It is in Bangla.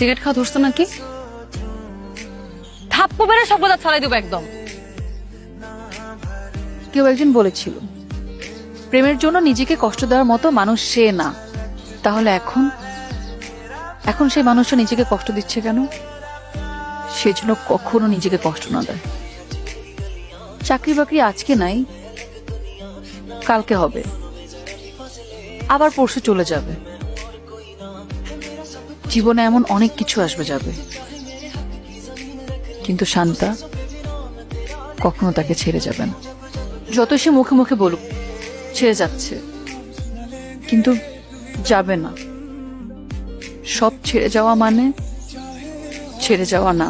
সিগারেট খাওয়া ধরছো নাকি? থাপ্পড় মেরে সব কথা ছড়াই দেবো একদম। কেউ একজন বলেছিল প্রেমের জন্য নিজেকে কষ্ট দেওয়ার মতো মানুষ সে না। তাহলে এখন এখন সেই মানুষটা নিজেকে কষ্ট দিচ্ছে কেন? সেজন্য কখনো নিজেকে কষ্ট না দেয়। চাকরি বাকরি আজকে নাই, কালকে হবে, আবার পরশু চলে যাবে। জীবনে এমন অনেক কিছু আসবে যাবে, কিন্তু শান্তা কখনো তাকে ছেড়ে যাবে না। যত সে মুখে মুখে বলুক ছেড়ে যাচ্ছে, কিন্তু যাবে না। সব ছেড়ে যাওয়া মানে ছেড়ে যাওয়া না।